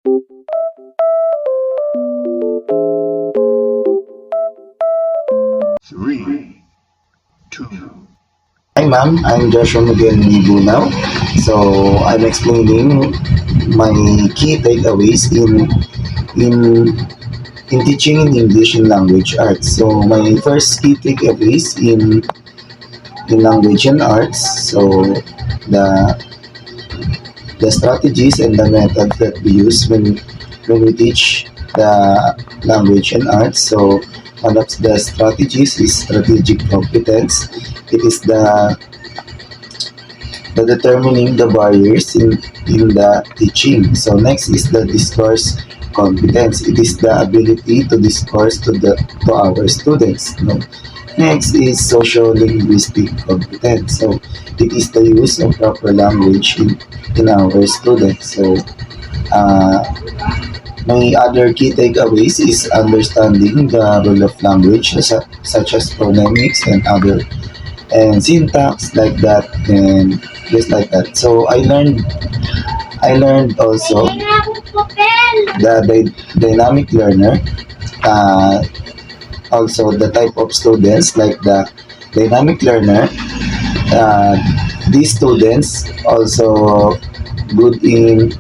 Three, two. Hi ma'am, I'm Joshua Miguel Nibunaw. So I'm explaining my key takeaways in in teaching in English and language arts. So my first key takeaways in language and arts. So the the strategies and the methods that we use when we teach the language and arts. So one of the strategies is strategic competence. It is the determining the barriers in the teaching. So next is the discourse competence. It is the ability to discourse to our students. No? Next is social linguistic competence. So it is the use of proper language in our students. So uh, my other key takeaways is understanding the role of language such as phonemics and other and syntax like that and just like that. So I learned also the dynamic learner, uh, also the type of students like the dynamic learner. Uh, these students also good in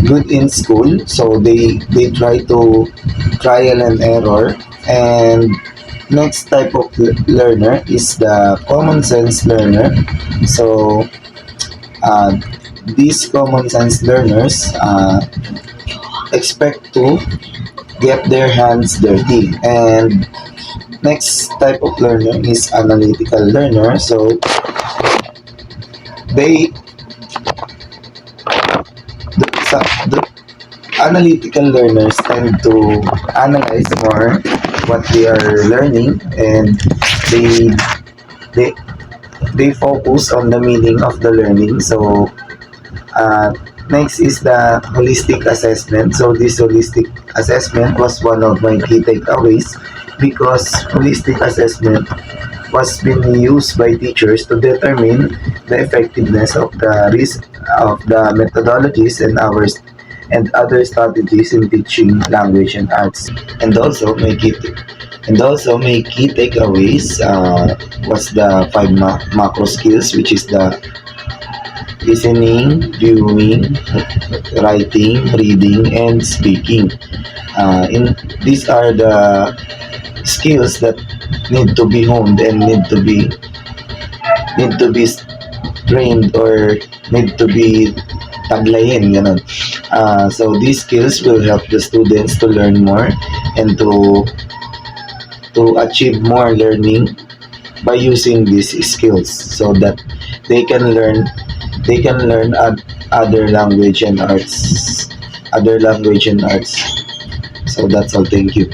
good in school, so they try to trial and error. And next type of learner is the common sense learner. So uh, these common sense learners expect to get their hands dirty. And next type of learner is analytical learner. So they the analytical learners tend to analyze more what they are learning, and they they they focus on the meaning of the learning. So next is the holistic assessment. So this holistic assessment was one of my key takeaways because holistic assessment was being used by teachers to determine the effectiveness of the risk of the methodologies and ours and other strategies in teaching language and arts. And also my key takeaways was the five macro skills, which is the listening, viewing, writing, reading, and speaking. In these are the skills that need to be honed and need to be trained or need to be taglayin, ganun. So these skills will help the students to learn more and to achieve more learning by using these skills so that they can learn other language and arts. So that's all. Thank you.